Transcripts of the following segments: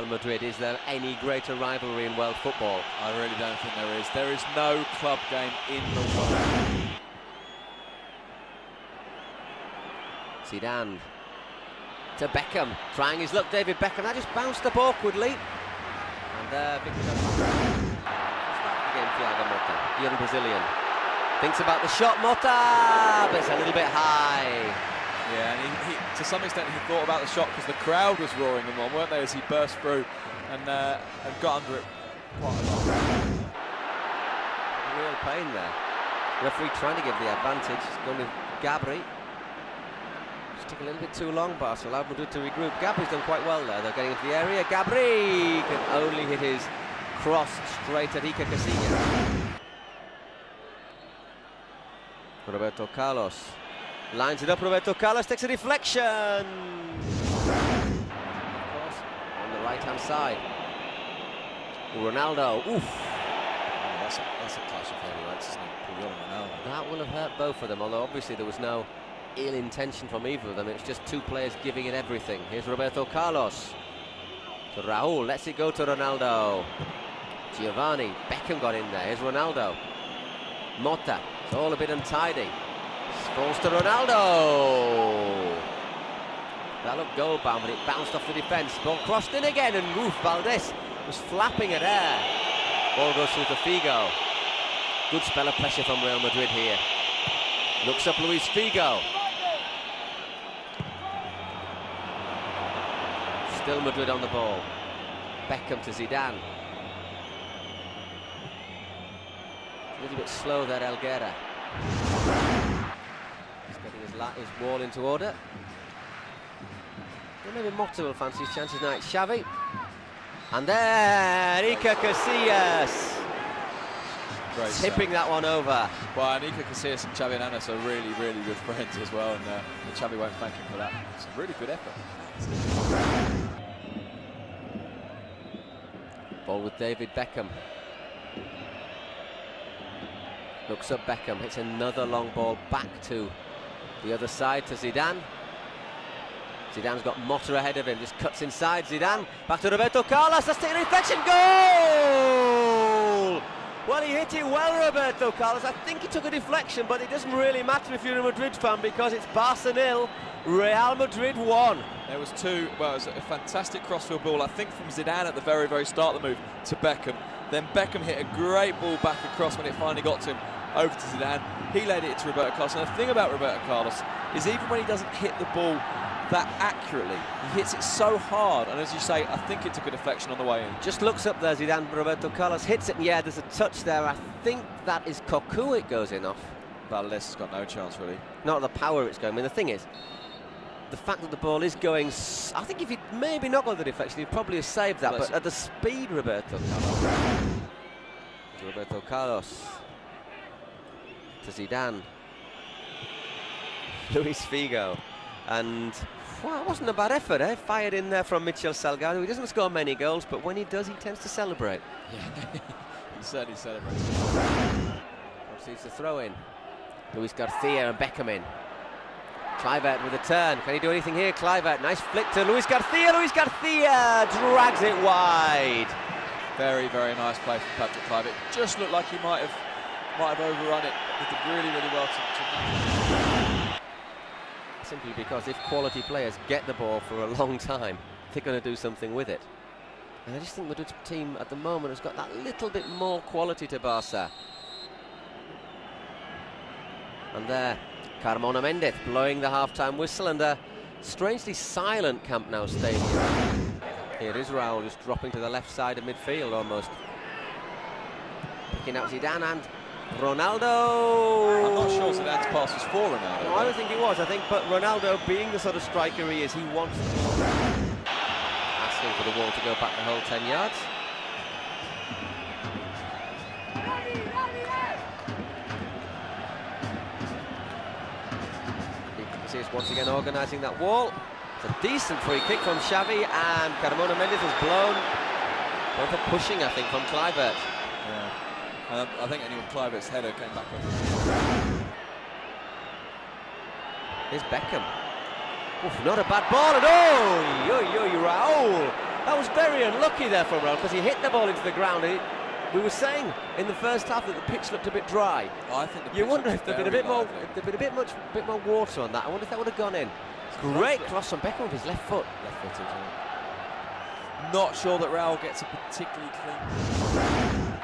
Madrid. Is there any greater rivalry in world football? I really don't think there is. There is no club game in the world. Zidane to Beckham, trying his luck. David Beckham, that just bounced up awkwardly. And Victor again, Thiago Motta, young Brazilian, thinks about the shot. Motta, but it's a little bit high. Yeah, and he to some extent he thought about the shot because the crowd was roaring him on, weren't they, as he burst through and got under it quite a lot. Real pain there. Referee trying to give the advantage. He's going with Gabri. Just took a little bit too long, Barca allowed Madrid to regroup. Gabri's done quite well there. They're getting into the area. Gabri can only hit his cross straight at Iker Casillas. Roberto Carlos lines it up. Roberto Carlos takes a deflection. Of course, on the right-hand side. Ronaldo. Oof. Oh, that's a clash of heavyweights, isn't it? Puyol and Ronaldo. That will have hurt both of them, although obviously there was no ill intention from either of them. It's just two players giving it everything. Here's Roberto Carlos. To Raúl, lets it go to Ronaldo. Giovanni, Beckham got in there. Here's Ronaldo. Motta, it's all a bit untidy. Falls to Ronaldo. That looked goal bound, but it bounced off the defence. Ball crossed in again, and Valdés was flapping at air. Ball goes through to Figo. Good spell of pressure from Real Madrid here. Looks up Luis Figo. Still Madrid on the ball. Beckham to Zidane. A little bit slow there, Elguera. He's getting his wall into order. Well, maybe Motta will fancy his chances now. It's Xavi. And there, Iker Casillas. Tipping that one over. Well, and Iker Casillas and Xavi Hernandez are really, really good friends as well, and Xavi won't thank him for that. It's a really good effort. Ball with David Beckham. Looks up Beckham, hits another long ball back to the other side to Zidane. Zidane's got Motta ahead of him, just cuts inside. Zidane, back to Roberto Carlos, that's taking a reflection, goal! Well, he hit it well, Roberto Carlos. I think he took a deflection, but it doesn't really matter if you're a Madrid fan because it's Barca 0, Real Madrid 1. There was two, well, it was a fantastic crossfield ball, I think from Zidane at the very, very start of the move to Beckham. Then Beckham hit a great ball back across when it finally got to him, over to Zidane. He led it to Roberto Carlos. And the thing about Roberto Carlos is even when he doesn't hit the ball that accurately, he hits it so hard, and as you say, I think it took a deflection on the way in. Just looks up there, Zidane. Roberto Carlos hits it, and yeah, there's a touch there. I think that is Cocu it goes in off. Valdés has got no chance, really. Not the power it's going. I mean, the thing is, the fact that the ball is going, I think if he'd maybe not got the deflection, he'd probably have saved that, but at the speed Roberto Carlos to Zidane. Luis Figo. And well, it wasn't a bad effort, eh? Fired in there from Michel Salgado. He doesn't score many goals, but when he does, he tends to celebrate. Yeah, he certainly celebrates. Receives the throw in. Luis Garcia and Beckham in. Kluivert with a turn. Can he do anything here? Kluivert, nice flick to Luis Garcia. Luis Garcia drags it wide. Very, very nice play from Patrick Kluivert. Just looked like he might have overrun it. He did really, really well to simply because if quality players get the ball for a long time, they're going to do something with it. And I just think Madrid's team at the moment has got that little bit more quality to Barca. And there, Carmona Mendes blowing the half-time whistle, and a strangely silent Camp Nou stadium. Here is Raúl just dropping to the left side of midfield almost. Picking out Zidane and Ronaldo. I'm not sure Zidane's pass was for Ronaldo. No, I don't think it was. I think, but Ronaldo, being the sort of striker he is, he wants the ball. Asking for the ball to go back the whole 10 yards. Is once again organising that wall. It's a decent free kick from Xavi, and Carmona Mendes has blown. Both are pushing, I think, from Kluivert. Yeah, I think anyway, Kluivert's header came back up. Here's Beckham. Oof, not a bad ball at all. Raúl That was very unlucky there from Raul because he hit the ball into the ground. We were saying in the first half that the pitch looked a bit dry. I think you wonder if there'd been a bit more, water on that. I wonder if that would have gone in. Great cross from Beckham with his left foot. Left-footed. Yeah. Not sure that Raul gets a particularly clean. Here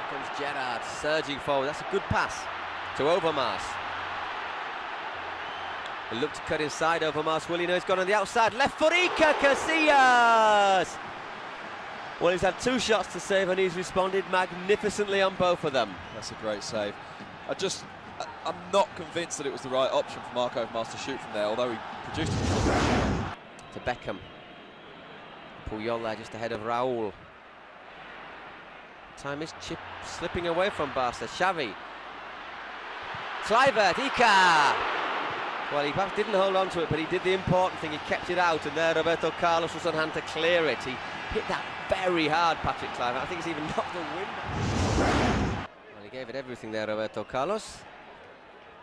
comes Gerrard surging forward. That's a good pass to Overmars. He looked to cut inside. Overmars. Will he know he's gone on the outside? Left foot. Iker Casillas. Well, he's had 2 shots to save and he's responded magnificently on both of them. That's a great save. I'm not convinced that it was the right option for Mark Overmars to shoot from there, although he produced it. To Beckham. Puyol there just ahead of Raul. Time is slipping away from Barca. Xavi. Kluivert. Iker. Well, he perhaps didn't hold on to it, but he did the important thing. He kept it out, and there Roberto Carlos was on hand to clear it. He hit that very hard, Patrick Kluivert. I think he's even knocked the wind. Well, he gave it everything there, Roberto Carlos.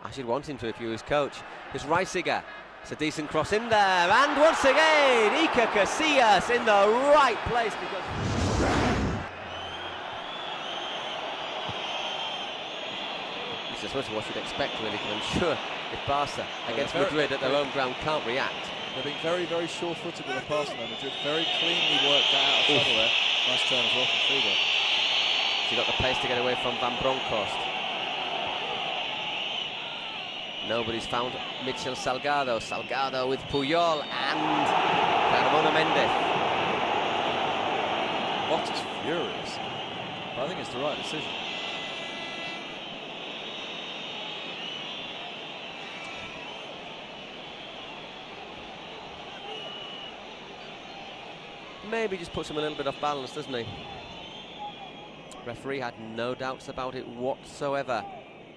I should want him to if he was coach. Here's Reisiger. It's a decent cross in there, and once again, Iker Casillas in the right place because. It's as much as what you'd expect, really, because I'm sure if Barca against Madrid at their own ground can't react. They're being very, very sure-footed with the pass now. Madrid very cleanly worked that out of trouble there. Nice turn as well from Figo. She got the pace to get away from Van Bronckhorst. Nobody's found Mitchell Salgado. Salgado with Puyol and Carmona Mendez. What is furious. But I think it's the right decision. Maybe just puts him a little bit off balance, doesn't he? Referee had no doubts about it whatsoever.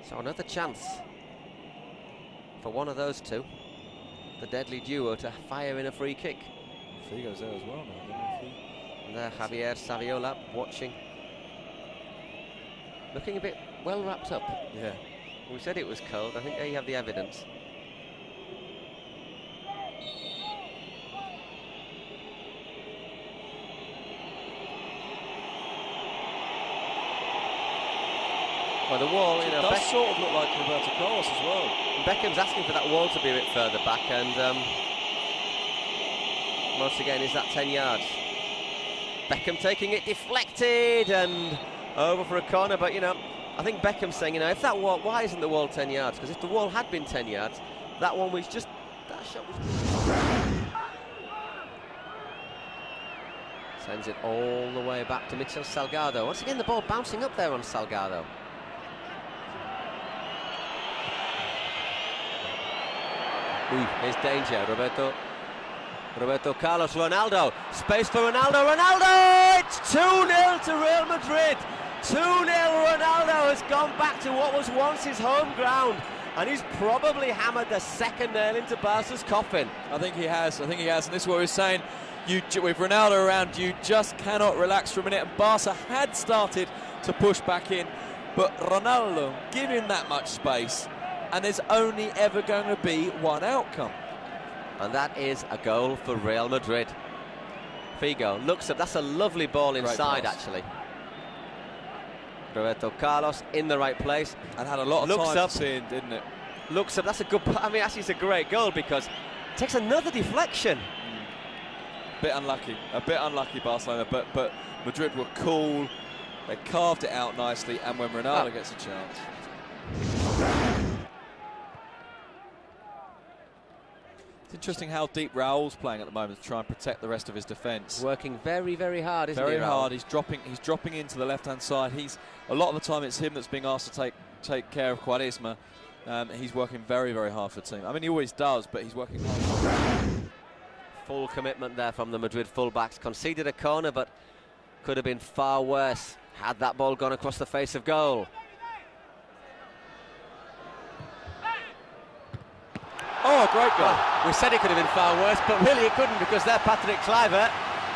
So another chance for one of those two, the deadly duo, to fire in a free kick. Figo's there as well now. And there Javier Saviola watching. Looking a bit well wrapped up. Yeah. We said it was cold. I think there you have the evidence. Well, the wall, you know, it does sort of look like Roberto Carlos as well. Beckham's asking for that wall to be a bit further back, and once again, is that 10 yards? Beckham taking it deflected and over for a corner, but you know, I think Beckham's saying, you know, if that wall, why isn't the wall 10 yards? Because if the wall had been 10 yards, that one was just, that shot was. Sends it all the way back to Mitchell Salgado. Once again, the ball bouncing up there on Salgado. There's danger. Roberto Carlos, Ronaldo. Space for Ronaldo. Ronaldo! It's 2-0 to Real Madrid. 2-0. Ronaldo has gone back to what was once his home ground, and he's probably hammered the second nail into Barca's coffin. I think he has. And this is what we were saying. With Ronaldo around, you just cannot relax for a minute. And Barca had started to push back in, but Ronaldo give him that much space, and there's only ever going to be one outcome. And that is a goal for Real Madrid. Figo looks up. That's a lovely ball inside, actually. Roberto Carlos in the right place. And had a lot of time to see in, didn't it? Looks up. That's a good... I mean, actually, it's a great goal because it takes another deflection. A bit unlucky, Barcelona, but Madrid were cool. They carved it out nicely, and when Ronaldo gets a chance. It's interesting how deep Raul's playing at the moment to try and protect the rest of his defence. Working very, very hard, isn't he, Very Raul? hard. He's dropping into the left-hand side. A lot of the time it's him that's being asked to take care of Quaresma. He's working very, very hard for the team. I mean, he always does, but he's working hard. Full commitment there from the Madrid fullbacks. Conceded a corner, but could have been far worse had that ball gone across the face of goal. Oh, great goal. Well, we said it could have been far worse, but really it couldn't, because there Patrick Kluivert,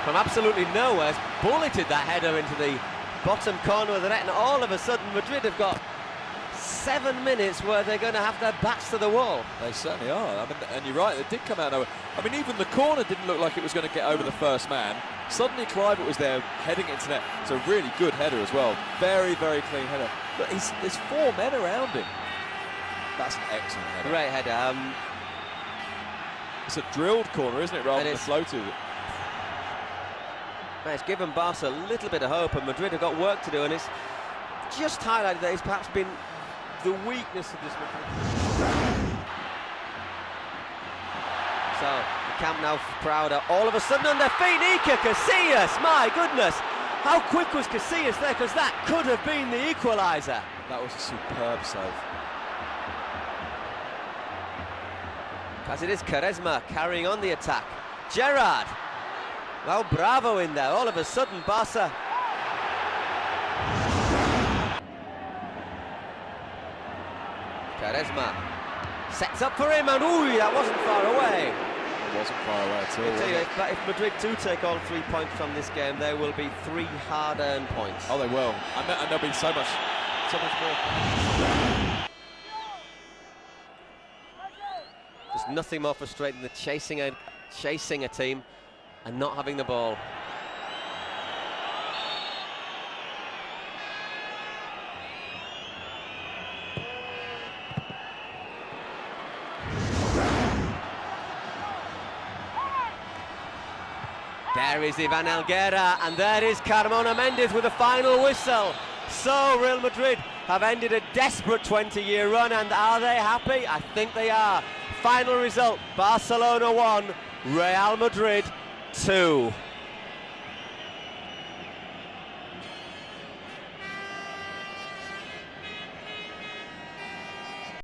from absolutely nowhere, bulleted that header into the bottom corner of the net, and all of a sudden Madrid have got 7 minutes where they're going to have their backs to the wall. They certainly are. I mean, and you're right, it did come out nowhere. I mean, even the corner didn't look like it was going to get over the first man. Suddenly Clive was there heading into net. It's a really good header as well. Very, very clean header. But there's 4 men around him. That's an excellent header. Great header. It's a drilled corner, isn't it, rather than a floated? It's given Barca a little bit of hope, and Madrid have got work to do, and it's just highlighted that it's perhaps been the weakness of this Madrid. So, the camp now prouder. All of a sudden on their feet, Iker Casillas, my goodness! How quick was Casillas there, because that could have been the equaliser. That was a superb save. As it is Quaresma carrying on the attack. Gerrard! Well, Bravo in there, all of a sudden Barca. Quaresma sets up for him, and ooh, that wasn't far away. It wasn't far away at all. I tell you, if Madrid do take all 3 points from this game, there will be 3 hard-earned points. Oh, they will. And there'll be so much more. There's nothing more frustrating than chasing a team and not having the ball. There is Ivan Helguera, and there is Carmona Mendes with the final whistle. So Real Madrid have ended a desperate 20-year run, and are they happy? I think they are. Final result, Barcelona 1, Real Madrid 2.